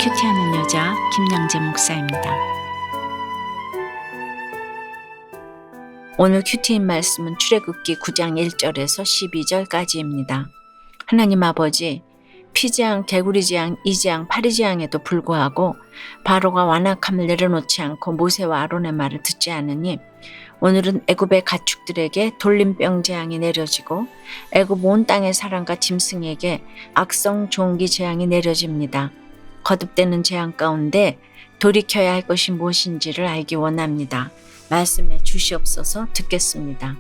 큐티하는 여자 김양재 목사입니다. 오늘 큐티인 말씀은 출애굽기 9장 1절에서 12절까지입니다. 하나님 아버지, 피재앙, 개구리재앙, 이재앙, 파리재앙에도 불구하고 바로가 완악함을 내려놓지 않고 모세와 아론의 말을 듣지 않으니 오늘은 애굽의 가축들에게 돌림병 재앙이 내려지고 애굽 온 땅의 사람과 짐승에게 악성 종기 재앙이 내려집니다. 거듭되는 재앙 가운데 돌이켜야 할 것이 무엇인지를 알기 원합니다. 말씀해 주시옵소서. 듣겠습니다.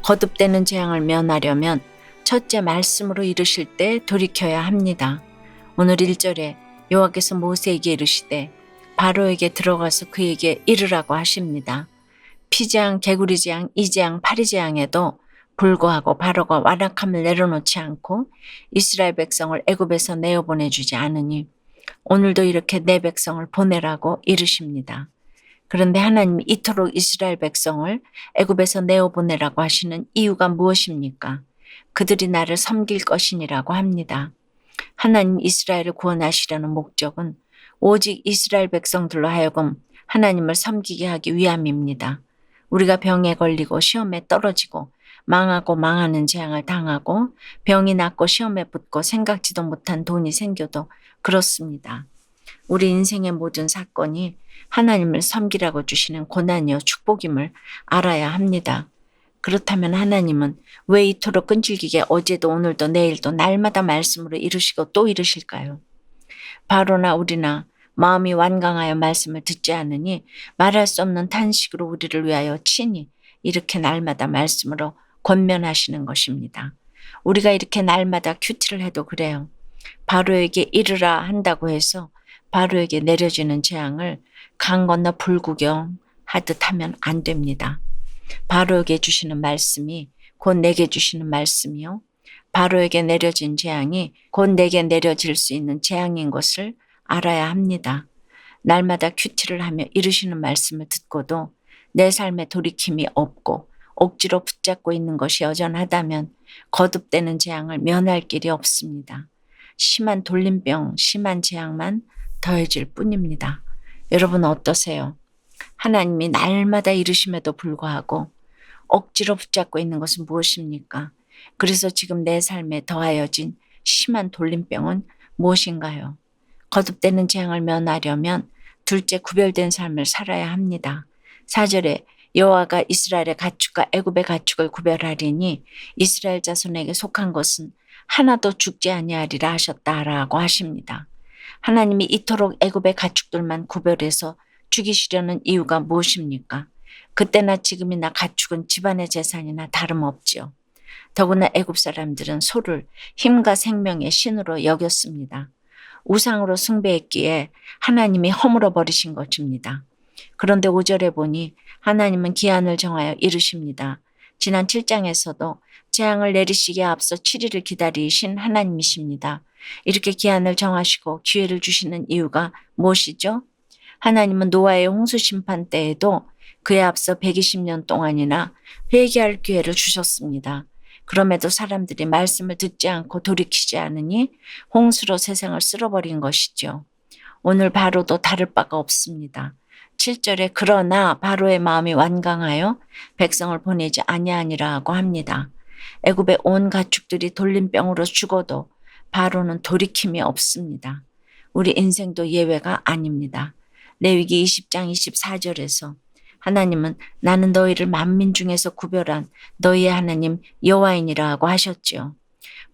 거듭되는 재앙을 면하려면 첫째 말씀으로 이르실 때 돌이켜야 합니다. 오늘 1절에 여호와께서 모세에게 이르시되 바로에게 들어가서 그에게 이르라고 하십니다. 피재앙, 개구리재앙, 이재앙, 파리재앙에도 불구하고 바로가 완악함을 내려놓지 않고 이스라엘 백성을 애굽에서 내어보내주지 않으니 오늘도 이렇게 내 백성을 보내라고 이르십니다. 그런데 하나님이 이토록 이스라엘 백성을 애굽에서 내어보내라고 하시는 이유가 무엇입니까? 그들이 나를 섬길 것이니라고 합니다. 하나님 이스라엘을 구원하시려는 목적은 오직 이스라엘 백성들로 하여금 하나님을 섬기게 하기 위함입니다. 우리가 병에 걸리고 시험에 떨어지고 망하고 망하는 재앙을 당하고 병이 낫고 시험에 붙고 생각지도 못한 돈이 생겨도 그렇습니다. 우리 인생의 모든 사건이 하나님을 섬기라고 주시는 고난이요 축복임을 알아야 합니다. 그렇다면 하나님은 왜 이토록 끈질기게 어제도 오늘도 내일도 날마다 말씀으로 이루시고 또 이루실까요? 바로나 우리나 마음이 완강하여 말씀을 듣지 않으니 말할 수 없는 탄식으로 우리를 위하여 친히 이렇게 날마다 말씀으로 권면하시는 것입니다. 우리가 이렇게 날마다 큐티를 해도 그래요. 바로에게 이르라 한다고 해서 바로에게 내려지는 재앙을 강 건너 불구경 하듯 하면 안 됩니다. 바로에게 주시는 말씀이 곧 내게 주시는 말씀이요. 바로에게 내려진 재앙이 곧 내게 내려질 수 있는 재앙인 것을 알아야 합니다. 날마다 큐티를 하며 이루시는 말씀을 듣고도 내 삶에 돌이킴이 없고 억지로 붙잡고 있는 것이 여전하다면 거듭되는 재앙을 면할 길이 없습니다. 심한 돌림병, 심한 재앙만 더해질 뿐입니다. 여러분 어떠세요? 하나님이 날마다 이루심에도 불구하고 억지로 붙잡고 있는 것은 무엇입니까? 그래서 지금 내 삶에 더하여진 심한 돌림병은 무엇인가요? 거듭되는 재앙을 면하려면 둘째 구별된 삶을 살아야 합니다. 4절에 여호와가 이스라엘의 가축과 애굽의 가축을 구별하리니 이스라엘 자손에게 속한 것은 하나도 죽지 아니하리라 하셨다라고 하십니다. 하나님이 이토록 애굽의 가축들만 구별해서 죽이시려는 이유가 무엇입니까? 그때나 지금이나 가축은 집안의 재산이나 다름없지요. 더구나 애굽 사람들은 소를 힘과 생명의 신으로 여겼습니다. 우상으로 숭배했기에 하나님이 허물어 버리신 것입니다. 그런데 5절에 보니 하나님은 기한을 정하여 이르십니다. 지난 7장에서도 재앙을 내리시기에 앞서 7일을 기다리신 하나님이십니다. 이렇게 기한을 정하시고 기회를 주시는 이유가 무엇이죠? 하나님은 노아의 홍수 심판 때에도 그에 앞서 120년 동안이나 회개할 기회를 주셨습니다. 그럼에도 사람들이 말씀을 듣지 않고 돌이키지 않으니 홍수로 세상을 쓸어버린 것이죠. 오늘 바로도 다를 바가 없습니다. 7절에 그러나 바로의 마음이 완강하여 백성을 보내지 아니하니라고 합니다. 애굽의 온 가축들이 돌림병으로 죽어도 바로는 돌이킴이 없습니다. 우리 인생도 예외가 아닙니다. 레위기 20장 24절에서 하나님은 나는 너희를 만민 중에서 구별한 너희의 하나님 여호와이니라고 하셨지요.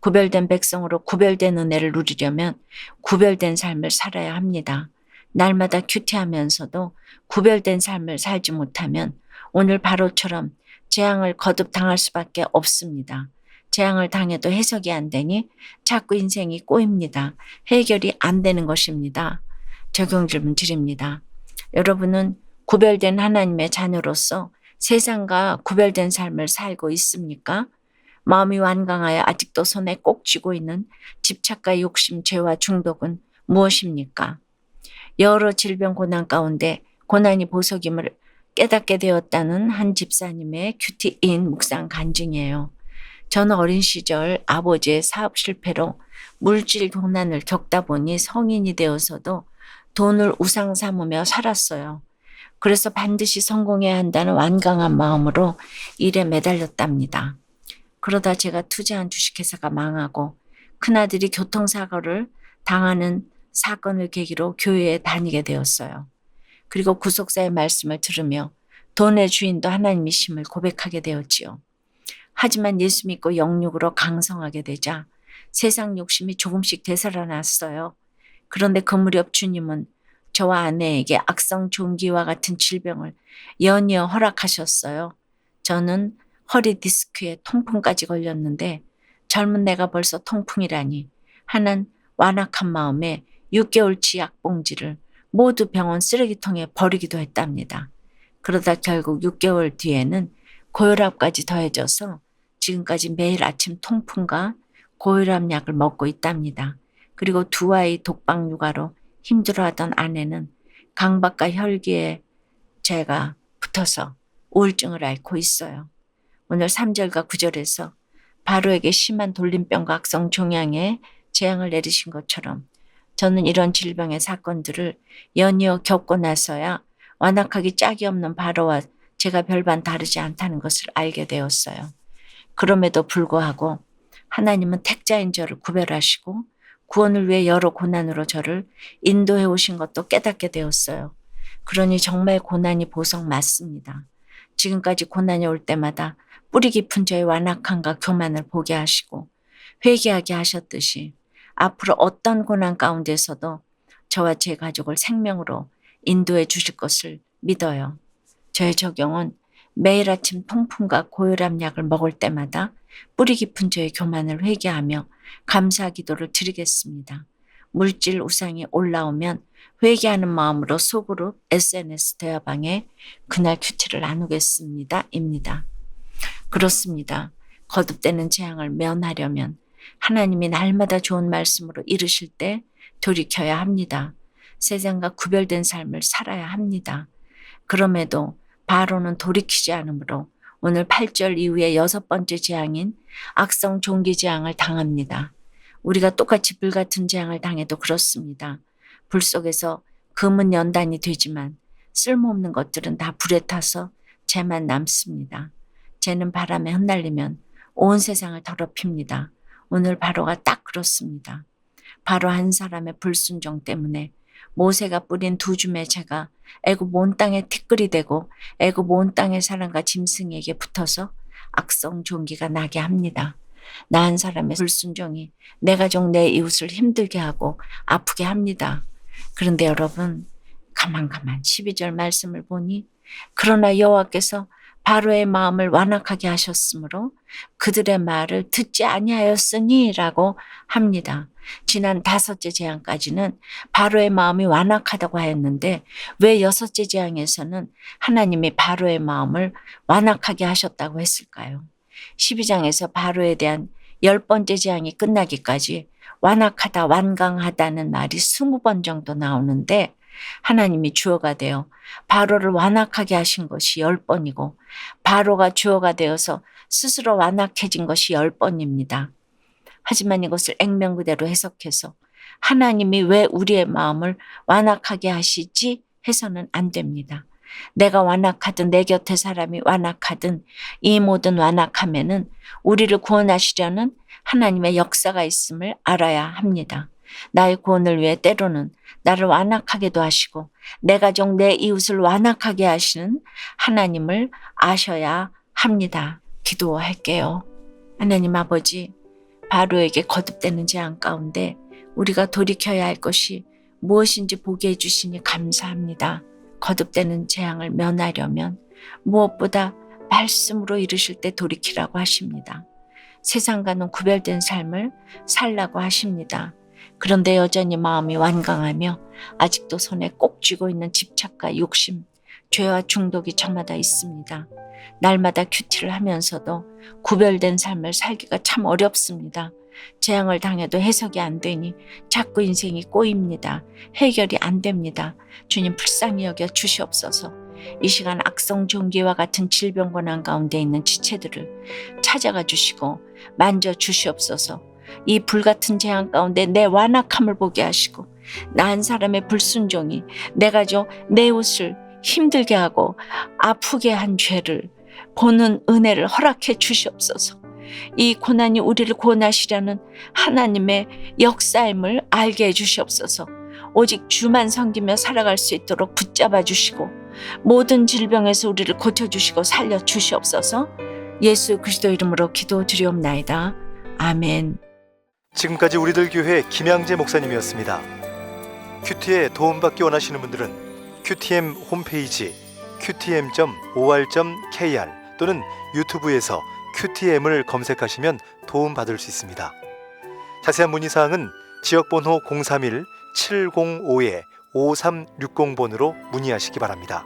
구별된 백성으로 구별된 은혜를 누리려면 구별된 삶을 살아야 합니다. 날마다 큐티하면서도 구별된 삶을 살지 못하면 오늘 바로처럼 재앙을 거듭 당할 수밖에 없습니다. 재앙을 당해도 해석이 안 되니 자꾸 인생이 꼬입니다. 해결이 안 되는 것입니다. 적용 질문 드립니다. 여러분은 구별된 하나님의 자녀로서 세상과 구별된 삶을 살고 있습니까? 마음이 완강하여 아직도 손에 꼭 쥐고 있는 집착과 욕심, 죄와 중독은 무엇입니까? 여러 질병 고난 가운데 고난이 보석임을 깨닫게 되었다는 한 집사님의 큐티인 묵상 간증이에요. 저는 어린 시절 아버지의 사업 실패로 물질 고난을 겪다 보니 성인이 되어서도 돈을 우상 삼으며 살았어요. 그래서 반드시 성공해야 한다는 완강한 마음으로 일에 매달렸답니다. 그러다 제가 투자한 주식회사가 망하고 큰아들이 교통사고를 당하는 사건을 계기로 교회에 다니게 되었어요. 그리고 구속사의 말씀을 들으며 돈의 주인도 하나님이심을 고백하게 되었지요. 하지만 예수 믿고 영육으로 강성하게 되자 세상 욕심이 조금씩 되살아났어요. 그런데 그 무렵 주님은 저와 아내에게 악성 종기와 같은 질병을 연이어 허락하셨어요. 저는 허리 디스크에 통풍까지 걸렸는데 젊은 내가 벌써 통풍이라니 하는 완악한 마음에 6개월치 약봉지를 모두 병원 쓰레기통에 버리기도 했답니다. 그러다 결국 6개월 뒤에는 고혈압까지 더해져서 지금까지 매일 아침 통풍과 고혈압 약을 먹고 있답니다. 그리고 두 아이 독박 육아로 힘들어하던 아내는 강박과 혈기에 제가 붙어서 우울증을 앓고 있어요. 오늘 3절과 9절에서 바로에게 심한 돌림병과 악성 종양에 재앙을 내리신 것처럼 저는 이런 질병의 사건들을 연이어 겪고 나서야 완악하기 짝이 없는 바로와 제가 별반 다르지 않다는 것을 알게 되었어요. 그럼에도 불구하고 하나님은 택자인 저를 구별하시고 구원을 위해 여러 고난으로 저를 인도해 오신 것도 깨닫게 되었어요. 그러니 정말 고난이 보석 맞습니다. 지금까지 고난이 올 때마다 뿌리 깊은 저의 완악함과 교만을 보게 하시고 회개하게 하셨듯이 앞으로 어떤 고난 가운데서도 저와 제 가족을 생명으로 인도해 주실 것을 믿어요. 저의 적용은 매일 아침 통풍과 고혈압 약을 먹을 때마다 뿌리 깊은 저의 교만을 회개하며 감사 기도를 드리겠습니다. 물질 우상이 올라오면 회개하는 마음으로 소그룹 SNS 대화방에 그날 큐티를 나누겠습니다. 입니다. 그렇습니다. 거듭되는 재앙을 면하려면 하나님이 날마다 좋은 말씀으로 이르실 때 돌이켜야 합니다. 세상과 구별된 삶을 살아야 합니다. 그럼에도 바로는 돌이키지 않으므로 오늘 8절 이후에 6번째 재앙인 악성 종기 재앙을 당합니다. 우리가 똑같이 불같은 재앙을 당해도 그렇습니다. 불 속에서 금은 연단이 되지만 쓸모없는 것들은 다 불에 타서 재만 남습니다. 재는 바람에 흩날리면 온 세상을 더럽힙니다. 오늘 바로가 딱 그렇습니다. 바로 한 사람의 불순종 때문에 모세가 뿌린 2줌의 재가 애굽 온 땅에 티끌이 되고 애굽 온 땅의 사람과 짐승에게 붙어서 악성 종기가 나게 합니다. 나 한 사람의 불순종이 내 가족 내 이웃을 힘들게 하고 아프게 합니다. 그런데 여러분 가만 12절 말씀을 보니 그러나 여호와께서 바로의 마음을 완악하게 하셨으므로 그들의 말을 듣지 아니하였으니 라고 합니다. 지난 5째 재앙까지는 바로의 마음이 완악하다고 하였는데 왜 6째 재앙에서는 하나님이 바로의 마음을 완악하게 하셨다고 했을까요? 12장에서 바로에 대한 10번째 재앙이 끝나기까지 완악하다, 완강하다는 말이 20번 정도 나오는데 하나님이 주어가 되어 바로를 완악하게 하신 것이 10번이고 바로가 주어가 되어서 스스로 완악해진 것이 10번입니다. 하지만 이것을 액면 그대로 해석해서 하나님이 왜 우리의 마음을 완악하게 하시지 해서는 안 됩니다. 내가 완악하든 내 곁에 사람이 완악하든 이 모든 완악함에는 우리를 구원하시려는 하나님의 역사가 있음을 알아야 합니다. 나의 구원을 위해 때로는 나를 완악하게도 하시고 내 가족 내 이웃을 완악하게 하시는 하나님을 아셔야 합니다. 기도할게요. 하나님 아버지, 바로에게 거듭되는 재앙 가운데 우리가 돌이켜야 할 것이 무엇인지 보게 해주시니 감사합니다. 거듭되는 재앙을 면하려면 무엇보다 말씀으로 이르실 때 돌이키라고 하십니다. 세상과는 구별된 삶을 살라고 하십니다. 그런데 여전히 마음이 완강하며 아직도 손에 꼭 쥐고 있는 집착과 욕심, 죄와 중독이 저마다 있습니다. 날마다 큐티를 하면서도 구별된 삶을 살기가 참 어렵습니다. 재앙을 당해도 해석이 안 되니 자꾸 인생이 꼬입니다. 해결이 안 됩니다. 주님 불쌍히 여겨 주시옵소서. 이 시간 악성 종기와 같은 질병 고난 가운데 있는 지체들을 찾아가 주시고 만져 주시옵소서. 이 불같은 재앙 가운데 내 완악함을 보게 하시고 나 한 사람의 불순종이 내 가족, 내 옷을 힘들게 하고 아프게 한 죄를 보는 은혜를 허락해 주시옵소서. 이 고난이 우리를 구원하시려는 하나님의 역사임을 알게 해 주시옵소서. 오직 주만 섬기며 살아갈 수 있도록 붙잡아 주시고 모든 질병에서 우리를 고쳐주시고 살려 주시옵소서. 예수 그리스도 이름으로 기도드리옵나이다. 아멘. 지금까지 우리들 교회 김양재 목사님이었습니다. 큐티에 도움받기 원하시는 분들은 QTM 홈페이지 qtm.or.kr 또는 유튜브에서 QTM을 검색하시면 도움받을 수 있습니다. 자세한 문의사항은 지역번호 031-705-5360번으로 문의하시기 바랍니다.